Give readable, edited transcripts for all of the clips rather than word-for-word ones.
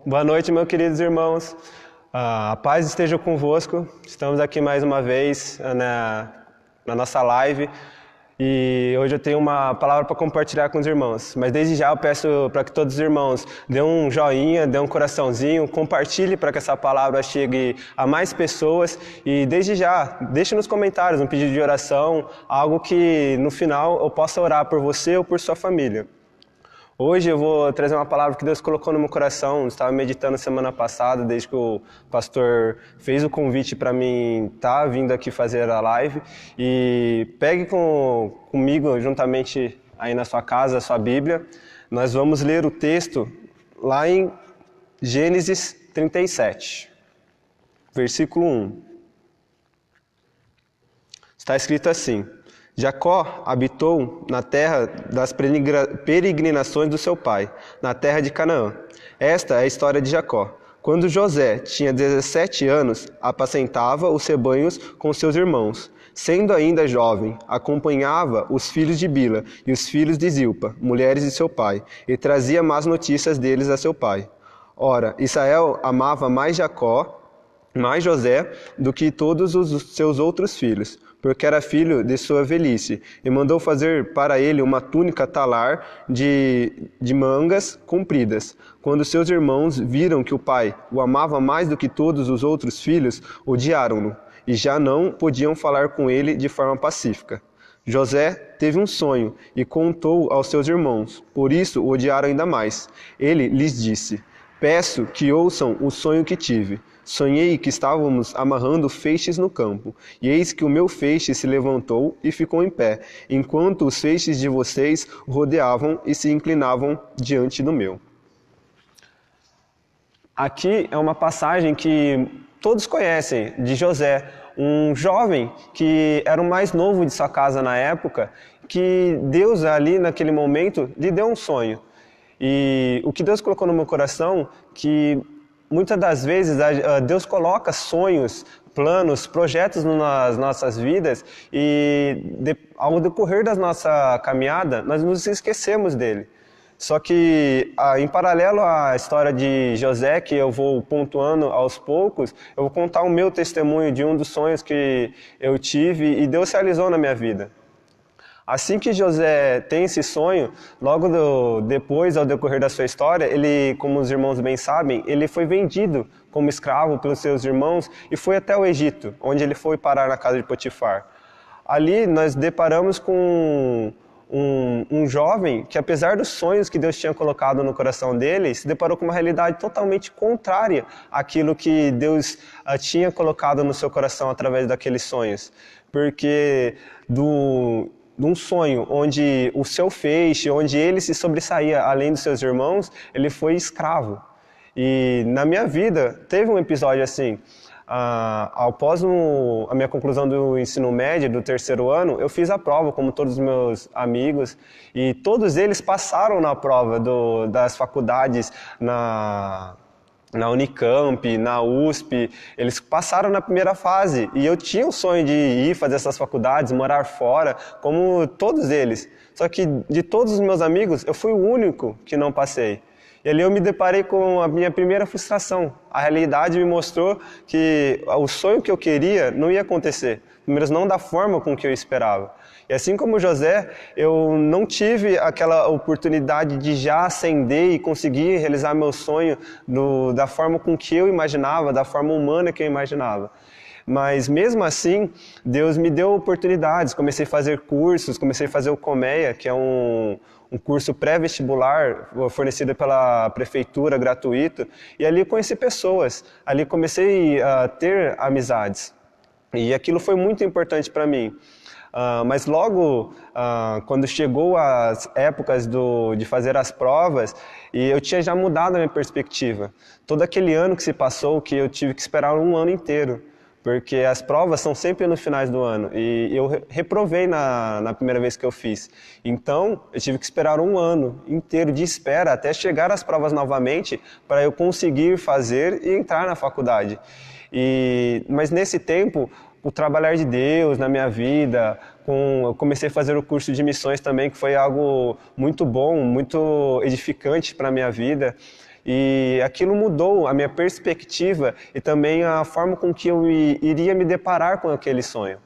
Boa noite, meus queridos irmãos. A paz esteja convosco. Estamos aqui mais uma vez na nossa live e hoje eu tenho uma palavra para compartilhar com os irmãos. Mas desde já eu peço para que todos os irmãos dêem um joinha, dêem um coraçãozinho, compartilhe para que essa palavra chegue a mais pessoas e desde já deixe nos comentários um pedido de oração, algo que no final eu possa orar por você ou por sua família. Hoje eu vou trazer uma palavra que Deus colocou no meu coração. Eu estava meditando semana passada, desde que o pastor fez o convite para mim estar vindo aqui fazer a live. E pegue comigo, juntamente aí na sua casa, a sua Bíblia. Nós vamos ler o texto lá em Gênesis 37, versículo 1. Está escrito assim: Jacó habitou na terra das peregrinações do seu pai, na terra de Canaã. Esta é a história de Jacó. Quando José tinha 17 anos, apacentava os rebanhos com seus irmãos. Sendo ainda jovem, acompanhava os filhos de Bila e os filhos de Zilpa, mulheres de seu pai, e trazia más notícias deles a seu pai. Ora, Israel amava mais José, do que todos os seus outros filhos, porque era filho de sua velhice, e mandou fazer para ele uma túnica talar de mangas compridas. Quando seus irmãos viram que o pai o amava mais do que todos os outros filhos, odiaram-no, e já não podiam falar com ele de forma pacífica. José teve um sonho e contou aos seus irmãos, por isso o odiaram ainda mais. Ele lhes disse: Peço que ouçam o sonho que tive. Sonhei que estávamos amarrando feixes no campo, e eis que o meu feixe se levantou e ficou em pé, enquanto os feixes de vocês rodeavam e se inclinavam diante do meu. Aqui é uma passagem que todos conhecem, de José, um jovem que era o mais novo de sua casa na época, que Deus ali naquele momento lhe deu um sonho. E o que Deus colocou no meu coração, que muitas das vezes Deus coloca sonhos, planos, projetos nas nossas vidas e ao decorrer da nossa caminhada nós nos esquecemos dele. Só que em paralelo à história de José, que eu vou pontuando aos poucos, eu vou contar o meu testemunho de um dos sonhos que eu tive e Deus realizou na minha vida. Assim que José tem esse sonho, logo depois, ao decorrer da sua história, ele, como os irmãos bem sabem, ele foi vendido como escravo pelos seus irmãos e foi até o Egito, onde ele foi parar na casa de Potifar. Ali nós deparamos com um jovem que, apesar dos sonhos que Deus tinha colocado no coração dele, se deparou com uma realidade totalmente contrária àquilo que Deus tinha colocado no seu coração através daqueles sonhos. Porque de um sonho onde o seu feixe, onde ele se sobressaía além dos seus irmãos, ele foi escravo. E na minha vida teve um episódio assim. Após a minha conclusão do ensino médio, do terceiro ano, eu fiz a prova, como todos os meus amigos, e todos eles passaram na prova das faculdades na Unicamp, na USP, eles passaram na primeira fase e eu tinha o sonho de ir fazer essas faculdades, morar fora, como todos eles. Só que de todos os meus amigos, eu fui o único que não passei. E ali eu me deparei com a minha primeira frustração. A realidade me mostrou que o sonho que eu queria não ia acontecer, pelo menos não da forma com que eu esperava. E assim como José, eu não tive aquela oportunidade de já ascender e conseguir realizar meu sonho da forma com que eu imaginava, da forma humana que eu imaginava. Mas mesmo assim, Deus me deu oportunidades, comecei a fazer cursos, comecei a fazer o Colmeia, que é um curso pré-vestibular fornecido pela prefeitura, gratuito, e ali conheci pessoas, ali comecei a ter amizades. E aquilo foi muito importante para mim. Mas logo, quando chegou as épocas de fazer as provas, e eu tinha já mudado a minha perspectiva. Todo aquele ano que se passou, que eu tive que esperar um ano inteiro, porque as provas são sempre nos finais do ano, e eu reprovei na primeira vez que eu fiz. Então, eu tive que esperar um ano inteiro de espera até chegar às provas novamente, para eu conseguir fazer e entrar na faculdade. Mas nesse tempo, o trabalhar de Deus na minha vida, eu comecei a fazer o curso de missões também, que foi algo muito bom, muito edificante para a minha vida. E aquilo mudou a minha perspectiva e também a forma com que eu iria me deparar com aquele sonho.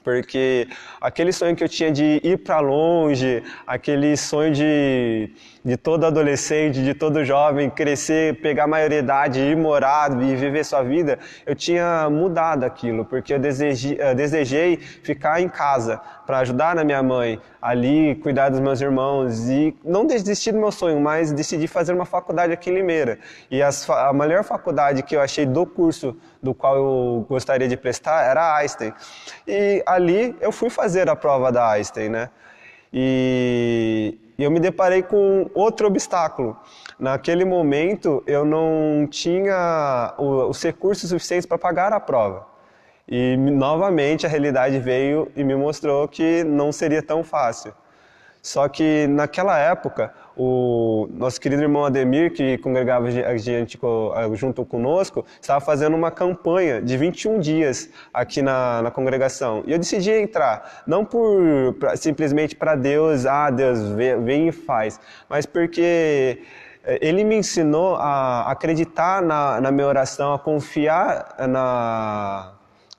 Porque aquele sonho que eu tinha de ir para longe, aquele sonho de todo adolescente, de todo jovem, crescer, pegar a maioridade, ir morar e viver sua vida, eu tinha mudado aquilo, porque eu desejei ficar em casa para ajudar na minha mãe, ali cuidar dos meus irmãos e não desistir do meu sonho, mas decidi fazer uma faculdade aqui em Limeira. E a melhor faculdade que eu achei do curso do qual eu gostaria de prestar era a Einstein. E ali eu fui fazer a prova da Einstein, né? E eu me deparei com outro obstáculo. Naquele momento eu não tinha os recursos suficientes para pagar a prova. E novamente a realidade veio e me mostrou que não seria tão fácil. Só que naquela época, o nosso querido irmão Ademir, que congregava a gente junto conosco, estava fazendo uma campanha de 21 dias aqui na congregação. E eu decidi entrar, não simplesmente para Deus, Deus vem e faz, mas porque ele me ensinou a acreditar na minha oração, a confiar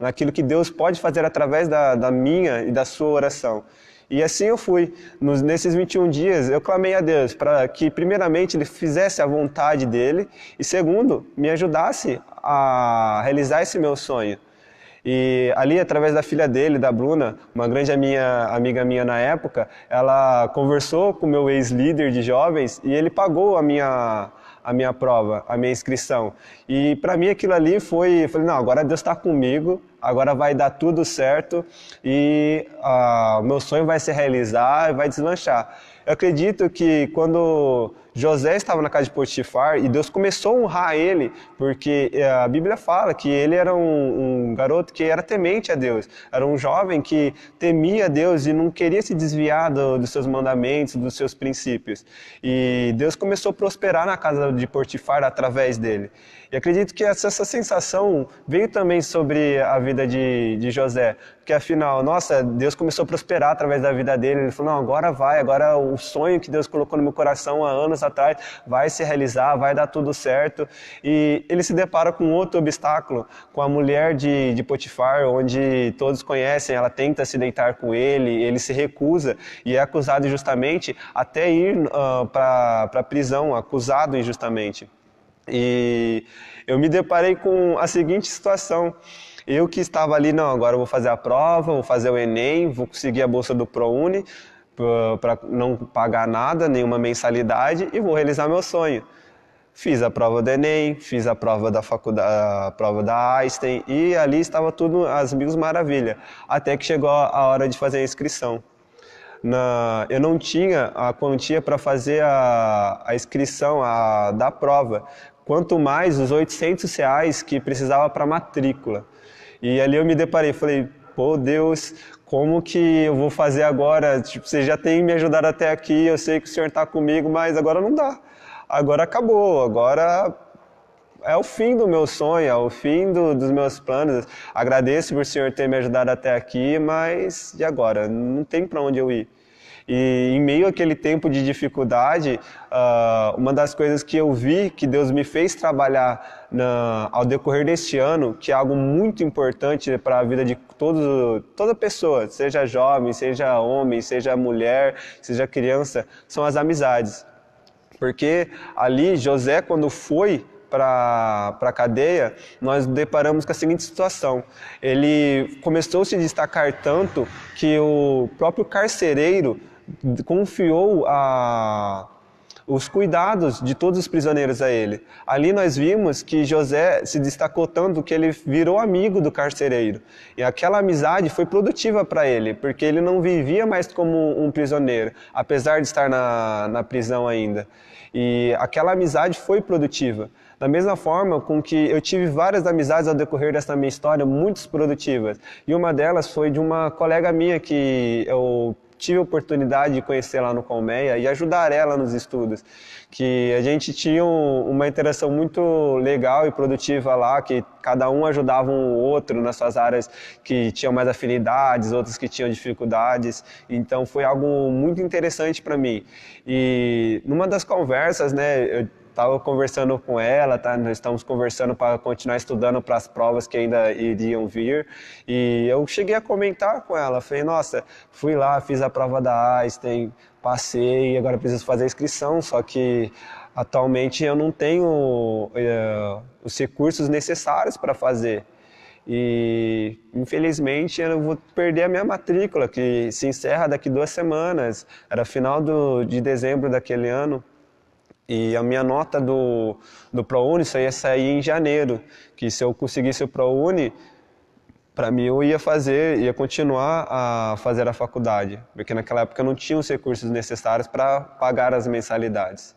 naquilo que Deus pode fazer através da minha e da sua oração. E assim eu fui. Nesses 21 dias, eu clamei a Deus para que, primeiramente, Ele fizesse a vontade dEle e, segundo, me ajudasse a realizar esse meu sonho. E ali, através da filha dele, da Bruna, uma grande amiga minha na época, ela conversou com o meu ex-líder de jovens e ele pagou a minha prova, a minha inscrição. E para mim aquilo ali eu falei, não, agora Deus está comigo, agora vai dar tudo certo e o meu sonho vai se realizar e vai deslanchar. Eu acredito que quando José estava na casa de Potifar e Deus começou a honrar ele, porque a Bíblia fala que ele era um garoto que era temente a Deus, era um jovem que temia a Deus e não queria se desviar dos seus mandamentos, dos seus princípios. E Deus começou a prosperar na casa de Potifar através dele. E acredito que essa sensação veio também sobre a vida de José, porque afinal, nossa, Deus começou a prosperar através da vida dele, ele falou, não, agora o sonho que Deus colocou no meu coração há anos atrás vai se realizar, vai dar tudo certo. E ele se depara com outro obstáculo, com a mulher de Potifar, onde todos conhecem, ela tenta se deitar com ele se recusa e é acusado injustamente até ir para a prisão, acusado injustamente. E eu me deparei com a seguinte situação. Eu que estava ali, não, agora eu vou fazer a prova, vou fazer o Enem, vou conseguir a bolsa do ProUni para não pagar nada, nenhuma mensalidade e vou realizar meu sonho. Fiz a prova do Enem, fiz a prova da faculdade, a prova da Einstein e ali estava tudo às mil maravilhas, até que chegou a hora de fazer a inscrição. Eu não tinha a quantia para fazer a inscrição da prova, quanto mais os R$800 que precisava para matrícula. E ali eu me deparei, falei, pô Deus, como que eu vou fazer agora? Tipo, você já tem me ajudado até aqui, eu sei que o Senhor está comigo, mas agora não dá. Agora acabou, agora é o fim do meu sonho, é o fim dos meus planos. Agradeço por o Senhor ter me ajudado até aqui, mas e agora? Não tem para onde eu ir. E em meio àquele tempo de dificuldade, uma das coisas que eu vi que Deus me fez trabalhar ao decorrer deste ano, que é algo muito importante para a vida de toda pessoa, seja jovem, seja homem, seja mulher, seja criança, são as amizades. Porque ali José, quando foi para a cadeia, nós deparamos com a seguinte situação. Ele começou a se destacar tanto que o próprio carcereiro confiou os cuidados de todos os prisioneiros a ele. Ali nós vimos que José se destacou tanto que ele virou amigo do carcereiro. E aquela amizade foi produtiva para ele, porque ele não vivia mais como um prisioneiro, apesar de estar na prisão ainda. E aquela amizade foi produtiva. Da mesma forma com que eu tive várias amizades ao decorrer dessa minha história, muito produtivas. E uma delas foi de uma colega minha que eu tive a oportunidade de conhecer lá no Colmeia e ajudar ela nos estudos, que a gente tinha uma interação muito legal e produtiva lá, que cada um ajudava um outro nas suas áreas que tinham mais afinidades, outros que tinham dificuldades, então foi algo muito interessante para mim. E numa das conversas, né, estava conversando com ela, tá? Nós estamos conversando para continuar estudando para as provas que ainda iriam vir. E eu cheguei a comentar com ela, falei, nossa, fui lá, fiz a prova da Einstein, passei, agora preciso fazer a inscrição, só que atualmente eu não tenho os recursos necessários para fazer. E infelizmente eu vou perder a minha matrícula, que se encerra daqui 2 semanas. Era final de dezembro daquele ano. E a minha nota do ProUni só ia sair em janeiro. Que se eu conseguisse o ProUni, para mim eu ia continuar a fazer a faculdade. Porque naquela época eu não tinha os recursos necessários para pagar as mensalidades.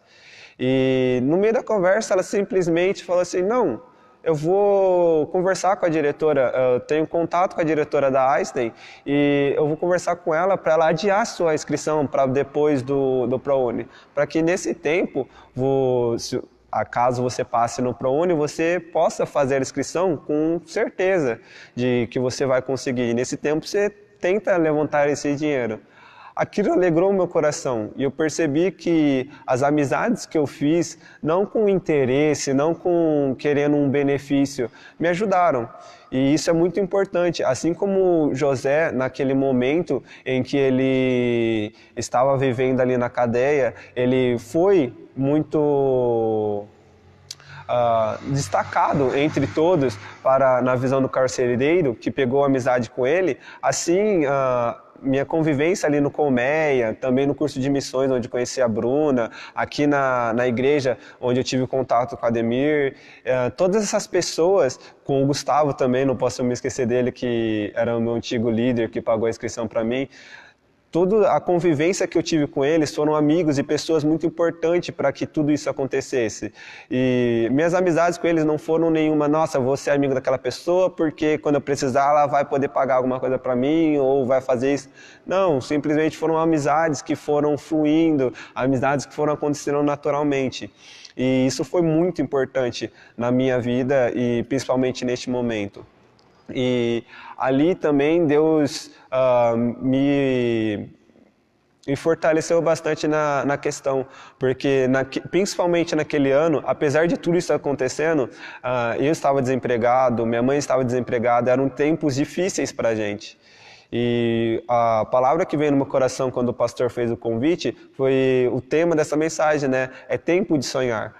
E no meio da conversa ela simplesmente falou assim, não, eu vou conversar com a diretora, eu tenho contato com a diretora da Einstein e eu vou conversar com ela para ela adiar a sua inscrição para depois do ProUni, para que nesse tempo, caso você passe no ProUni, você possa fazer a inscrição com certeza de que você vai conseguir. Nesse tempo você tenta levantar esse dinheiro. Aquilo alegrou o meu coração e eu percebi que as amizades que eu fiz, não com interesse, não com querendo um benefício, me ajudaram. E isso é muito importante. Assim como José, naquele momento em que ele estava vivendo ali na cadeia, ele foi muito destacado entre todos na visão do carcereiro, que pegou amizade com ele, assim minha convivência ali no Colmeia, também no curso de missões, onde conheci a Bruna, aqui na igreja, onde eu tive contato com a Ademir, todas essas pessoas, com o Gustavo também, não posso me esquecer dele, que era o meu antigo líder, que pagou a inscrição para mim. Toda a convivência que eu tive com eles foram amigos e pessoas muito importantes para que tudo isso acontecesse. E minhas amizades com eles não foram nenhuma, nossa, vou ser amigo daquela pessoa porque quando eu precisar ela vai poder pagar alguma coisa para mim ou vai fazer isso. Não, simplesmente foram amizades que foram fluindo, amizades que foram acontecendo naturalmente. E isso foi muito importante na minha vida e principalmente neste momento. E ali também Deus me fortaleceu bastante na questão, porque principalmente naquele ano, apesar de tudo isso acontecendo, eu estava desempregado, minha mãe estava desempregada, eram tempos difíceis para a gente. E a palavra que veio no meu coração quando o pastor fez o convite foi o tema dessa mensagem, né? É tempo de sonhar.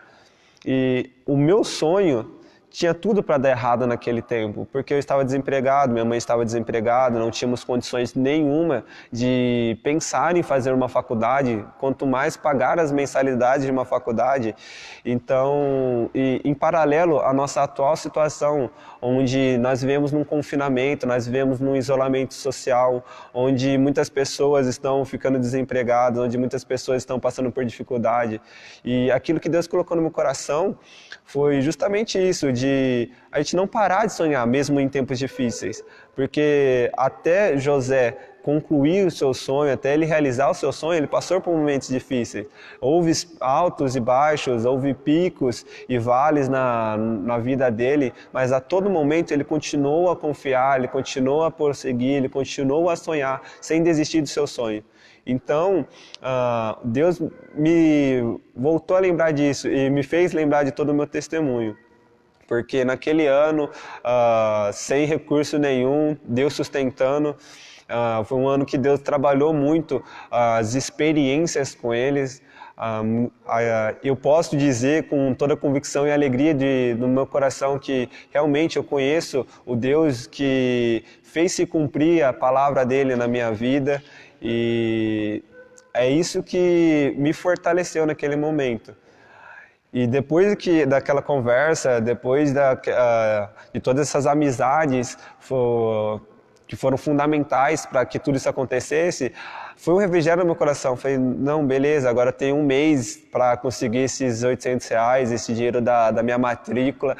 E o meu sonho tinha tudo para dar errado naquele tempo, porque eu estava desempregado, minha mãe estava desempregada, não tínhamos condições nenhuma de pensar em fazer uma faculdade, quanto mais pagar as mensalidades de uma faculdade. Então, em paralelo à nossa atual situação, onde nós vivemos num confinamento, nós vivemos num isolamento social, onde muitas pessoas estão ficando desempregadas, onde muitas pessoas estão passando por dificuldade. E aquilo que Deus colocou no meu coração foi justamente isso, de a gente não parar de sonhar, mesmo em tempos difíceis. Porque até José concluir o seu sonho, até ele realizar o seu sonho, ele passou por momentos difíceis. Houve altos e baixos, houve picos e vales na vida dele, mas a todo momento ele continuou a confiar, ele continuou a prosseguir, ele continuou a sonhar, sem desistir do seu sonho. Então, Deus me voltou a lembrar disso e me fez lembrar de todo o meu testemunho. Porque naquele ano, sem recurso nenhum, Deus sustentando, foi um ano que Deus trabalhou muito as experiências com eles. Eu posso dizer com toda a convicção e alegria no meu coração que realmente eu conheço o Deus que fez se cumprir a palavra dele na minha vida. E é isso que me fortaleceu naquele momento. E depois daquela conversa, depois de todas essas amizades que foram fundamentais para que tudo isso acontecesse, foi um refrigério no meu coração. Falei, não, beleza, agora tem um mês para conseguir esses R$800, esse dinheiro da minha matrícula.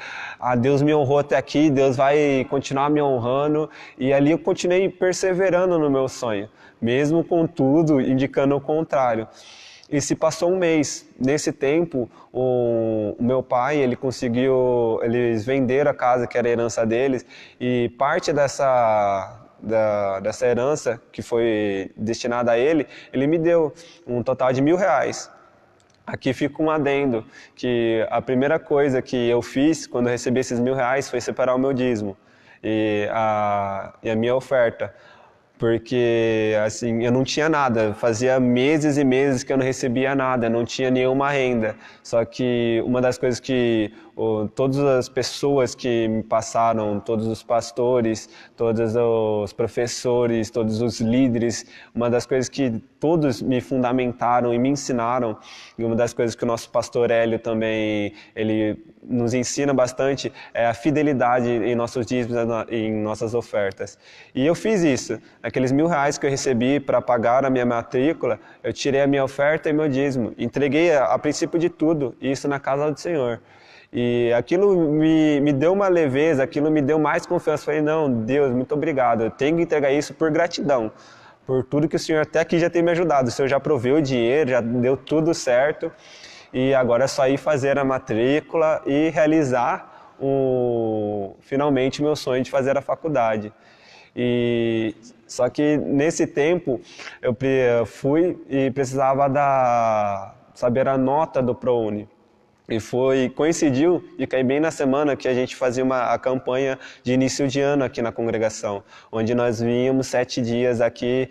Deus me honrou até aqui, Deus vai continuar me honrando. E ali eu continuei perseverando no meu sonho, mesmo com tudo indicando o contrário. E se passou um mês. Nesse tempo, o meu pai, eles venderam a casa que era a herança deles, e parte dessa herança que foi destinada a ele me deu um total de R$1.000. Aqui fica um adendo, que a primeira coisa que eu fiz quando eu recebi esses R$ 1.000 foi separar o meu dízimo e a minha oferta. Porque, assim, eu não tinha nada, fazia meses e meses que eu não recebia nada, não tinha nenhuma renda. Só que uma das coisas que todas as pessoas que me passaram, todos os pastores, todos os professores, todos os líderes, uma das coisas que todos me fundamentaram e me ensinaram, e uma das coisas que o nosso pastor Hélio também, ele nos ensina bastante, é a fidelidade em nossos dízimos, em nossas ofertas. E eu fiz isso. Aqueles R$ 1.000 que eu recebi para pagar a minha matrícula, eu tirei a minha oferta e meu dízimo. Entreguei a princípio de tudo, isso na casa do Senhor. E aquilo me deu uma leveza, aquilo me deu mais confiança. Falei, não, Deus, muito obrigado, eu tenho que entregar isso por gratidão, por tudo que o Senhor até aqui já tem me ajudado. O Senhor já proveu o dinheiro, já deu tudo certo, e agora é só ir fazer a matrícula e realizar finalmente meu sonho de fazer a faculdade. Só que nesse tempo eu fui e precisava saber a nota do ProUni. E coincidiu de cair bem na semana que a gente fazia a campanha de início de ano aqui na congregação, onde nós vínhamos 7 dias aqui,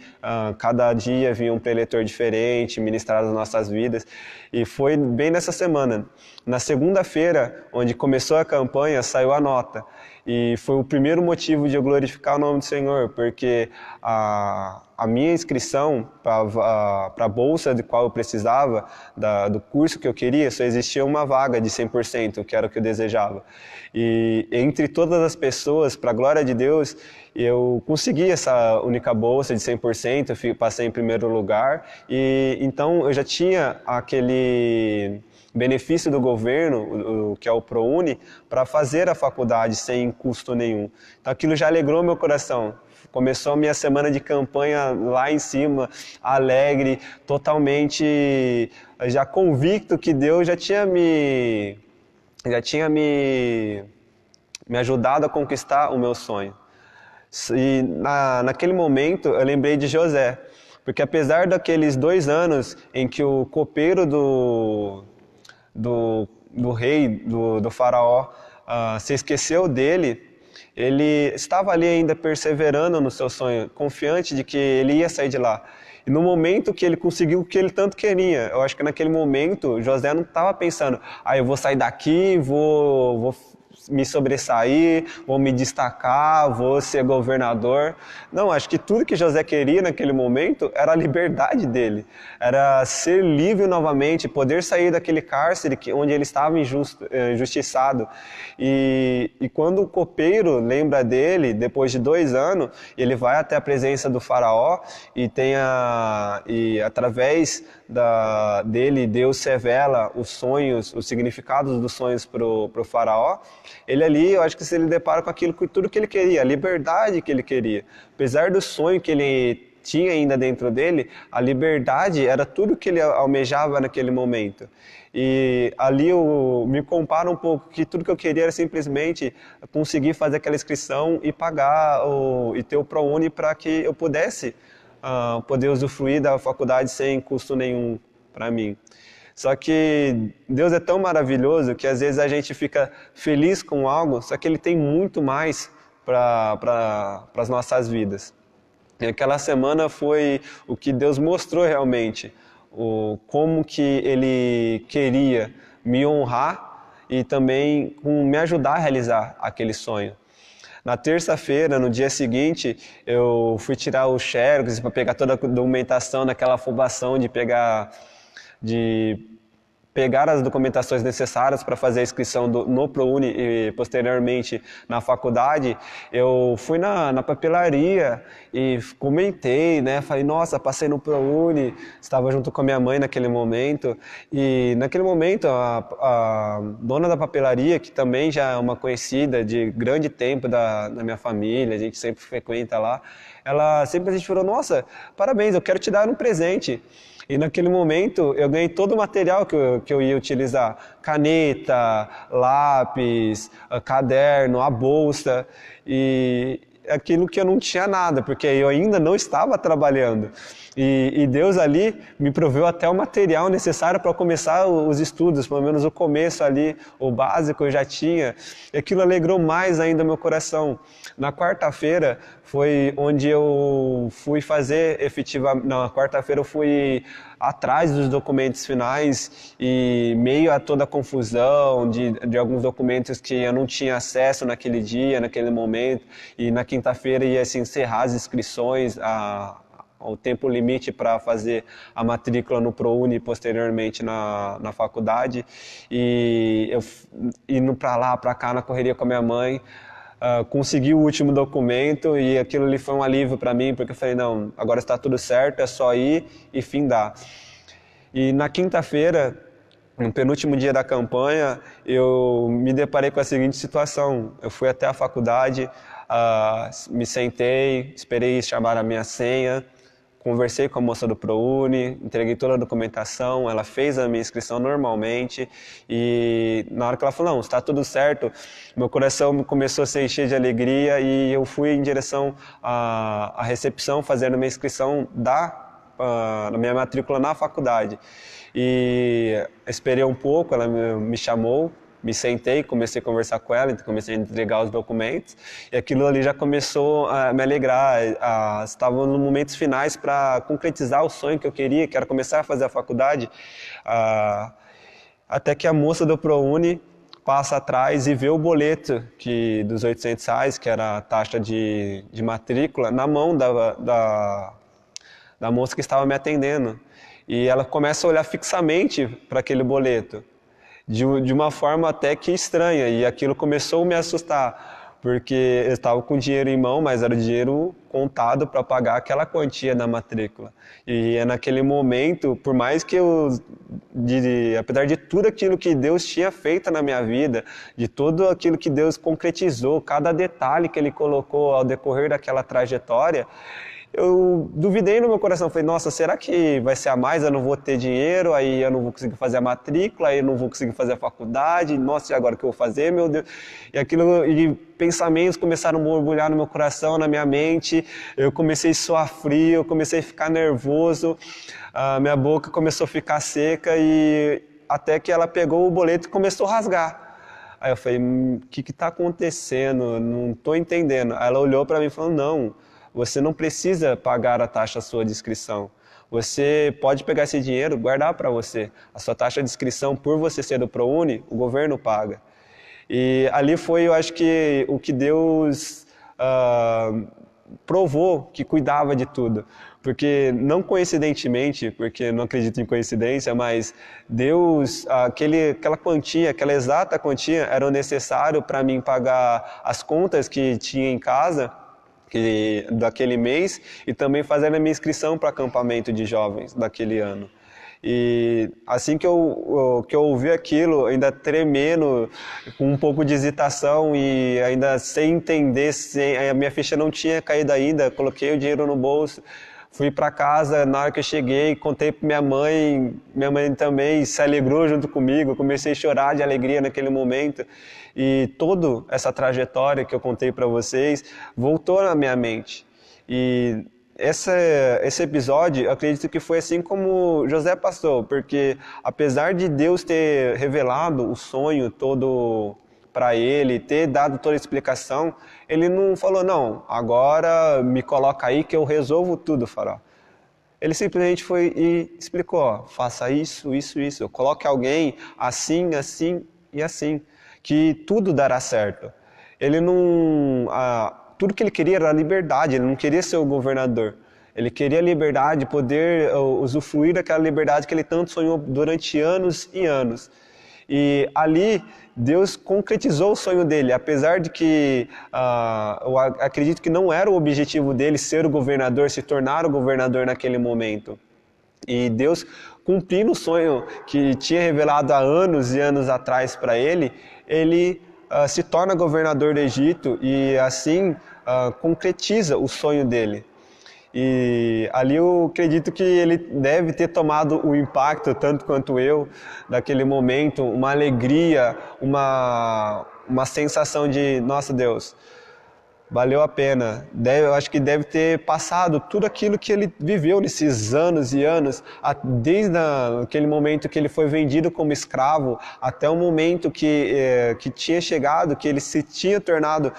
cada dia vinha um preletor diferente, ministrar as nossas vidas, e foi bem nessa semana. Na segunda-feira, onde começou a campanha, saiu a nota. E foi o primeiro motivo de eu glorificar o nome do Senhor, porque a minha inscrição para a bolsa de qual eu precisava, do curso que eu queria, só existia uma vaga de 100%, que era o que eu desejava. E entre todas as pessoas, para a glória de Deus, eu consegui essa única bolsa de 100%, eu passei em primeiro lugar, e então eu já tinha aquele benefício do governo, que é o ProUni, para fazer a faculdade sem custo nenhum. Então aquilo já alegrou meu coração. Começou a minha semana de campanha lá em cima, alegre, totalmente já convicto que Deus já tinha me ajudado a conquistar o meu sonho. E naquele momento eu lembrei de José, porque apesar daqueles 2 anos em que o copeiro do rei, do faraó, se esqueceu dele, ele estava ali ainda perseverando no seu sonho, confiante de que ele ia sair de lá. E no momento que ele conseguiu o que ele tanto queria, eu acho que naquele momento José não estava pensando, eu vou sair daqui, vou me sobressair, vou me destacar, vou ser governador. Não, acho que tudo que José queria naquele momento era a liberdade dele, era ser livre novamente, poder sair daquele cárcere onde ele estava injustiçado. E quando o copeiro lembra dele, depois de 2 anos, ele vai até a presença do faraó e através dele, Deus revela os sonhos, os significados dos sonhos para o faraó. Ele ali, eu acho que se ele depara com tudo que ele queria, a liberdade que ele queria. Apesar do sonho que ele tinha ainda dentro dele, a liberdade era tudo que ele almejava naquele momento. E ali eu me comparo um pouco que tudo que eu queria era simplesmente conseguir fazer aquela inscrição e pagar e ter o ProUni para que eu pudesse poder usufruir da faculdade sem custo nenhum para mim. Só que Deus é tão maravilhoso que às vezes a gente fica feliz com algo, só que Ele tem muito mais para as nossas vidas. E aquela semana foi o que Deus mostrou realmente, como que Ele queria me honrar e também me ajudar a realizar aquele sonho. Na terça-feira, no dia seguinte, eu fui tirar o xerox para pegar toda a documentação daquela afobação de pegar as documentações necessárias para fazer a inscrição no ProUni e posteriormente na faculdade. Eu fui na papelaria e comentei, né? Falei, nossa, passei no ProUni, estava junto com a minha mãe naquele momento. E naquele momento a dona da papelaria, que também já é uma conhecida de grande tempo da minha família, a gente sempre frequenta lá, ela simplesmente falou, nossa, parabéns, eu quero te dar um presente. E naquele momento eu ganhei todo o material que eu ia utilizar, caneta, lápis, caderno, a bolsa. E aquilo que eu não tinha nada, porque eu ainda não estava trabalhando. E Deus ali me proveu até o material necessário para começar os estudos, pelo menos o começo ali, o básico eu já tinha. E aquilo alegrou mais ainda meu coração. Na quarta-feira foi onde eu fui fazer efetivamente. Na quarta-feira eu fui atrás dos documentos finais e meio a toda a confusão de alguns documentos que eu não tinha acesso naquele dia, naquele momento. E na quinta-feira ia se encerrar as inscrições, o tempo limite para fazer a matrícula no ProUni posteriormente na faculdade, e eu indo para lá, para cá, na correria com a minha mãe, consegui o último documento e aquilo ali foi um alívio para mim, porque eu falei, não, agora está tudo certo, é só ir e findar. E na quinta-feira, no penúltimo dia da campanha, eu me deparei com a seguinte situação. Eu fui até a faculdade, me sentei, esperei chamar a minha senha, conversei com a moça do ProUni, entreguei toda a documentação, ela fez a minha inscrição normalmente e na hora que ela falou, não, está tudo certo, meu coração começou a se encher de alegria e eu fui em direção à recepção fazendo a minha inscrição na minha matrícula na faculdade. E esperei um pouco, ela me chamou, me sentei, comecei a conversar com ela, comecei a entregar os documentos e aquilo ali já começou a me alegrar. Estava nos momentos finais para concretizar o sonho que eu queria, que era começar a fazer a faculdade, até que a moça do ProUni passa atrás e vê o boleto dos R$800, que era a taxa de matrícula, na mão da moça que estava me atendendo. E ela começa a olhar fixamente para aquele boleto, de uma forma até que estranha, e aquilo começou a me assustar, porque eu estava com dinheiro em mão, mas era o dinheiro contado para pagar aquela quantia da matrícula. E é naquele momento, por mais que apesar de tudo aquilo que Deus tinha feito na minha vida, de tudo aquilo que Deus concretizou, cada detalhe que Ele colocou ao decorrer daquela trajetória, eu duvidei no meu coração, falei, nossa, será que vai ser a mais? Eu não vou ter dinheiro, aí eu não vou conseguir fazer a matrícula, aí eu não vou conseguir fazer a faculdade, nossa, e agora o que eu vou fazer, meu Deus? E pensamentos começaram a borbulhar no meu coração, na minha mente, eu comecei a suar frio, eu comecei a ficar nervoso, a minha boca começou a ficar seca, e até que ela pegou o boleto e começou a rasgar. Aí eu falei, o que está acontecendo? Não estou entendendo. Aí ela olhou para mim e falou, não, você não precisa pagar a taxa sua de inscrição. Você pode pegar esse dinheiro e guardar para você. A sua taxa de inscrição, por você ser do ProUni, o governo paga. E ali foi, eu acho que, o que Deus provou que cuidava de tudo. Porque, não coincidentemente, porque não acredito em coincidência, mas Deus, aquela quantia, aquela exata quantia, era o necessário para mim pagar as contas que tinha em casa, daquele mês, e também fazendo a minha inscrição para acampamento de jovens daquele ano. E assim que eu ouvi aquilo, ainda tremendo, com um pouco de hesitação e ainda sem entender, a minha ficha não tinha caído ainda, coloquei o dinheiro no bolso, fui para casa, na hora que eu cheguei, contei para minha mãe também se alegrou junto comigo, eu comecei a chorar de alegria naquele momento. E toda essa trajetória que eu contei para vocês voltou na minha mente. E esse episódio, eu acredito que foi assim como José passou, porque apesar de Deus ter revelado o sonho todo para ele, ter dado toda a explicação, ele não falou, não, agora me coloca aí que eu resolvo tudo, Faraó. Ele simplesmente foi e explicou, ó, faça isso, isso, isso, coloque alguém assim, assim e assim, que tudo dará certo. Ele não... tudo que ele queria era a liberdade, ele não queria ser o governador. Ele queria a liberdade, poder usufruir daquela liberdade que ele tanto sonhou durante anos e anos. E ali, Deus concretizou o sonho dele, apesar de que eu acredito que não era o objetivo dele ser o governador, se tornar o governador naquele momento. E Deus, cumprindo o sonho que tinha revelado há anos e anos atrás para ele, ele se torna governador do Egito e assim concretiza o sonho dele. E ali eu acredito que ele deve ter tomado o impacto, tanto quanto eu, daquele momento, uma alegria, uma sensação de, nossa Deus, valeu a pena. Eu acho que deve ter passado tudo aquilo que ele viveu nesses anos e anos, desde aquele momento que ele foi vendido como escravo, até o momento que tinha chegado, que ele se tinha tornado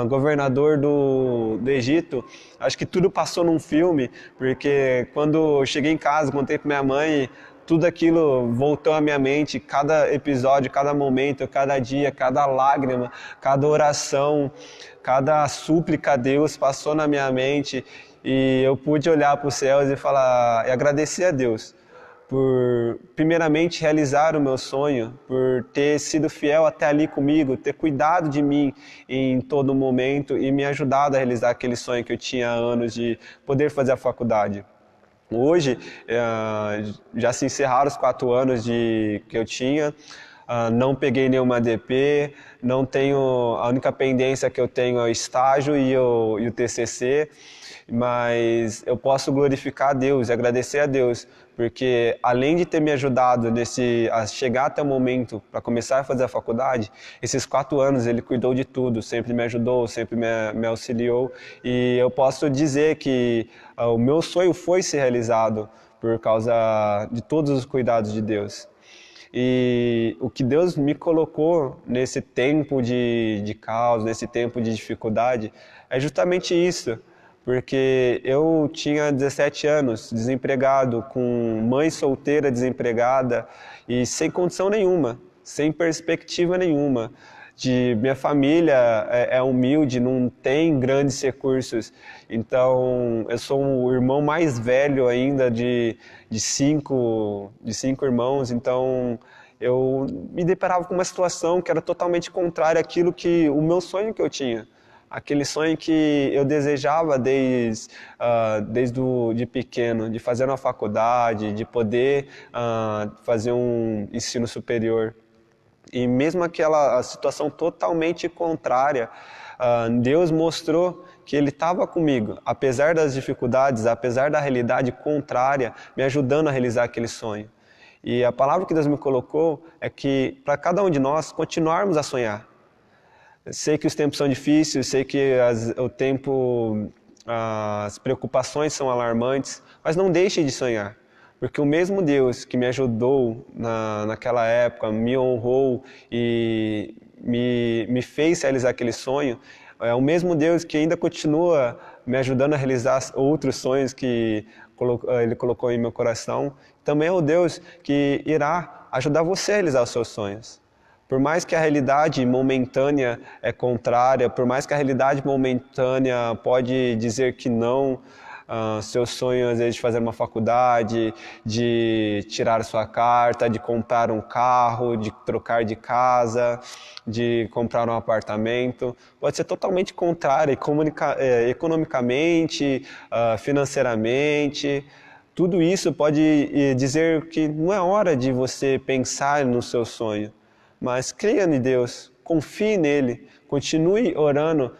governador do Egito. Acho que tudo passou num filme, porque quando eu cheguei em casa, contei para minha mãe, tudo aquilo voltou à minha mente, cada episódio, cada momento, cada dia, cada lágrima, cada oração, cada súplica a Deus passou na minha mente e eu pude olhar para os céus e falar e agradecer a Deus por primeiramente realizar o meu sonho, por ter sido fiel até ali comigo, ter cuidado de mim em todo momento e me ajudado a realizar aquele sonho que eu tinha há anos de poder fazer a faculdade. Hoje, já se encerraram os 4 anos que eu tinha, não peguei nenhuma ADP, não tenho, a única pendência que eu tenho é o estágio e o TCC, mas eu posso glorificar a Deus e agradecer a Deus, porque além de ter me ajudado a chegar até o momento para começar a fazer a faculdade, esses 4 anos ele cuidou de tudo, sempre me ajudou, sempre me auxiliou e eu posso dizer que o meu sonho foi ser realizado por causa de todos os cuidados de Deus. E o que Deus me colocou nesse tempo de caos, nesse tempo de dificuldade, é justamente isso. Porque eu tinha 17 anos, desempregado, com mãe solteira desempregada e sem condição nenhuma, sem perspectiva nenhuma. Minha família é humilde, não tem grandes recursos, então eu sou o irmão mais velho ainda de cinco irmãos, então eu me deparava com uma situação que era totalmente contrária àquilo o meu sonho que eu tinha. Aquele sonho que eu desejava de pequeno, de fazer uma faculdade, de poder fazer um ensino superior. E mesmo aquela situação totalmente contrária, Deus mostrou que Ele estava comigo, apesar das dificuldades, apesar da realidade contrária, me ajudando a realizar aquele sonho. E a palavra que Deus me colocou é que para cada um de nós continuarmos a sonhar. Sei que os tempos são difíceis, sei que as preocupações são alarmantes, mas não deixe de sonhar. Porque o mesmo Deus que me ajudou naquela época, me honrou e me fez realizar aquele sonho, é o mesmo Deus que ainda continua me ajudando a realizar outros sonhos que Ele colocou em meu coração. Também é o Deus que irá ajudar você a realizar os seus sonhos. Por mais que a realidade momentânea é contrária, por mais que a realidade momentânea pode dizer que não, seus sonhos às vezes de fazer uma faculdade, de tirar sua carta, de comprar um carro, de trocar de casa, de comprar um apartamento, pode ser totalmente contrária economicamente, financeiramente. Tudo isso pode dizer que não é hora de você pensar no seu sonho. Mas creia em Deus, confie nele, continue orando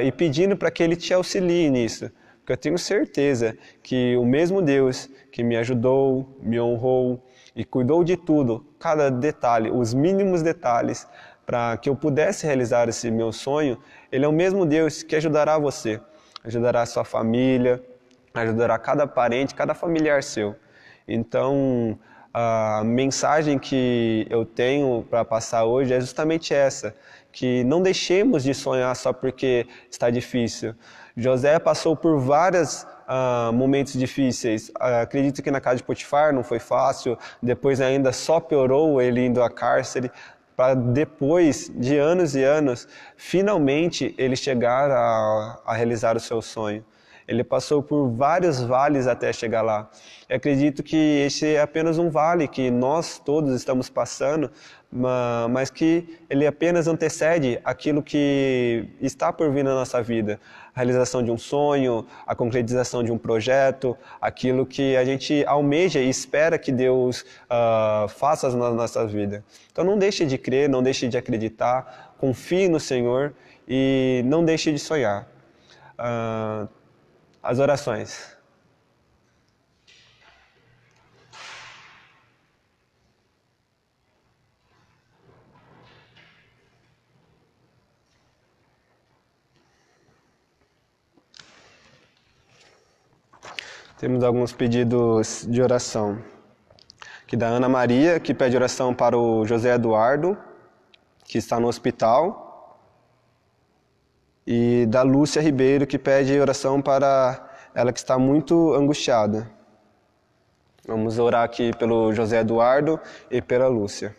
e pedindo para que Ele te auxilie nisso. Porque eu tenho certeza que o mesmo Deus que me ajudou, me honrou e cuidou de tudo, cada detalhe, os mínimos detalhes, para que eu pudesse realizar esse meu sonho, Ele é o mesmo Deus que ajudará você, ajudará a sua família, ajudará cada parente, cada familiar seu. Então, a mensagem que eu tenho para passar hoje é justamente essa, que não deixemos de sonhar só porque está difícil. José passou por vários momentos difíceis. Acredito que na casa de Potifar não foi fácil, depois ainda só piorou ele indo à cárcere, para depois de anos e anos, finalmente ele chegar a realizar o seu sonho. Ele passou por vários vales até chegar lá. Eu acredito que esse é apenas um vale que nós todos estamos passando, mas que ele apenas antecede aquilo que está por vir na nossa vida. A realização de um sonho, a concretização de um projeto, aquilo que a gente almeja e espera que Deus faça na nossa vida. Então não deixe de crer, não deixe de acreditar, confie no Senhor e não deixe de sonhar. As orações. Temos alguns pedidos de oração. Aqui da Ana Maria, que pede oração para o José Eduardo, que está no hospital. E da Lúcia Ribeiro, que pede oração para ela que está muito angustiada. Vamos orar aqui pelo José Eduardo e pela Lúcia.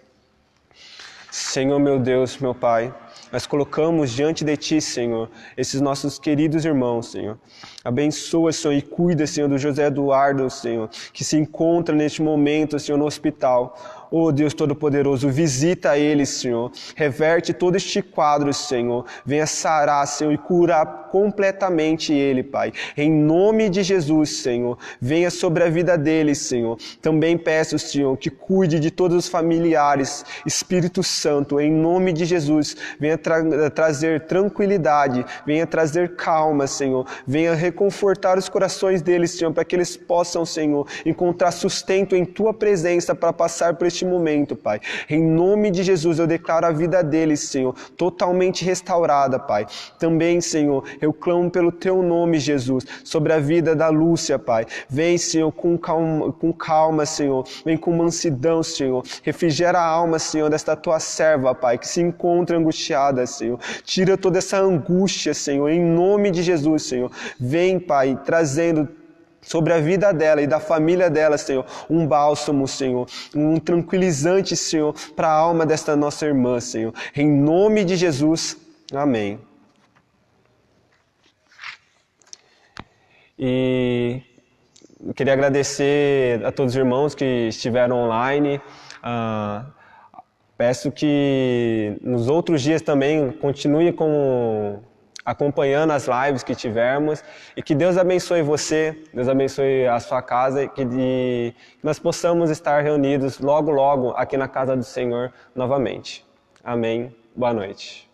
Senhor meu Deus, meu Pai, nós colocamos diante de Ti, Senhor, esses nossos queridos irmãos, Senhor. Abençoa, Senhor, e cuida, Senhor, do José Eduardo, Senhor, que se encontra neste momento, Senhor, no hospital. Oh, Deus Todo-Poderoso, visita ele, Senhor. Reverte todo este quadro, Senhor. Venha sarar, Senhor, e curar completamente ele, Pai. Em nome de Jesus, Senhor. Venha sobre a vida dele, Senhor. Também peço, Senhor, que cuide de todos os familiares. Espírito Santo, em nome de Jesus, venha trazer tranquilidade, venha trazer calma, Senhor. Venha reconfortar os corações deles, Senhor, para que eles possam, Senhor, encontrar sustento em Tua presença para passar por este momento, Pai. Em nome de Jesus, eu declaro a vida deles, Senhor, totalmente restaurada, Pai. Também, Senhor, eu clamo pelo Teu nome, Jesus, sobre a vida da Lúcia, Pai. Vem, Senhor, com calma, Senhor. Vem com mansidão, Senhor. Refrigera a alma, Senhor, desta Tua serva, Pai, que se encontra angustiada, Senhor. Tira toda essa angústia, Senhor, em nome de Jesus, Senhor. Vem, Pai, trazendo sobre a vida dela e da família dela, Senhor, um bálsamo, Senhor, um tranquilizante, Senhor, para a alma desta nossa irmã, Senhor. Em nome de Jesus, amém. E eu queria agradecer a todos os irmãos que estiveram online. Peço que nos outros dias também continue acompanhando as lives que tivermos e que Deus abençoe você, Deus abençoe a sua casa e que nós possamos estar reunidos logo, logo aqui na casa do Senhor novamente. Amém. Boa noite.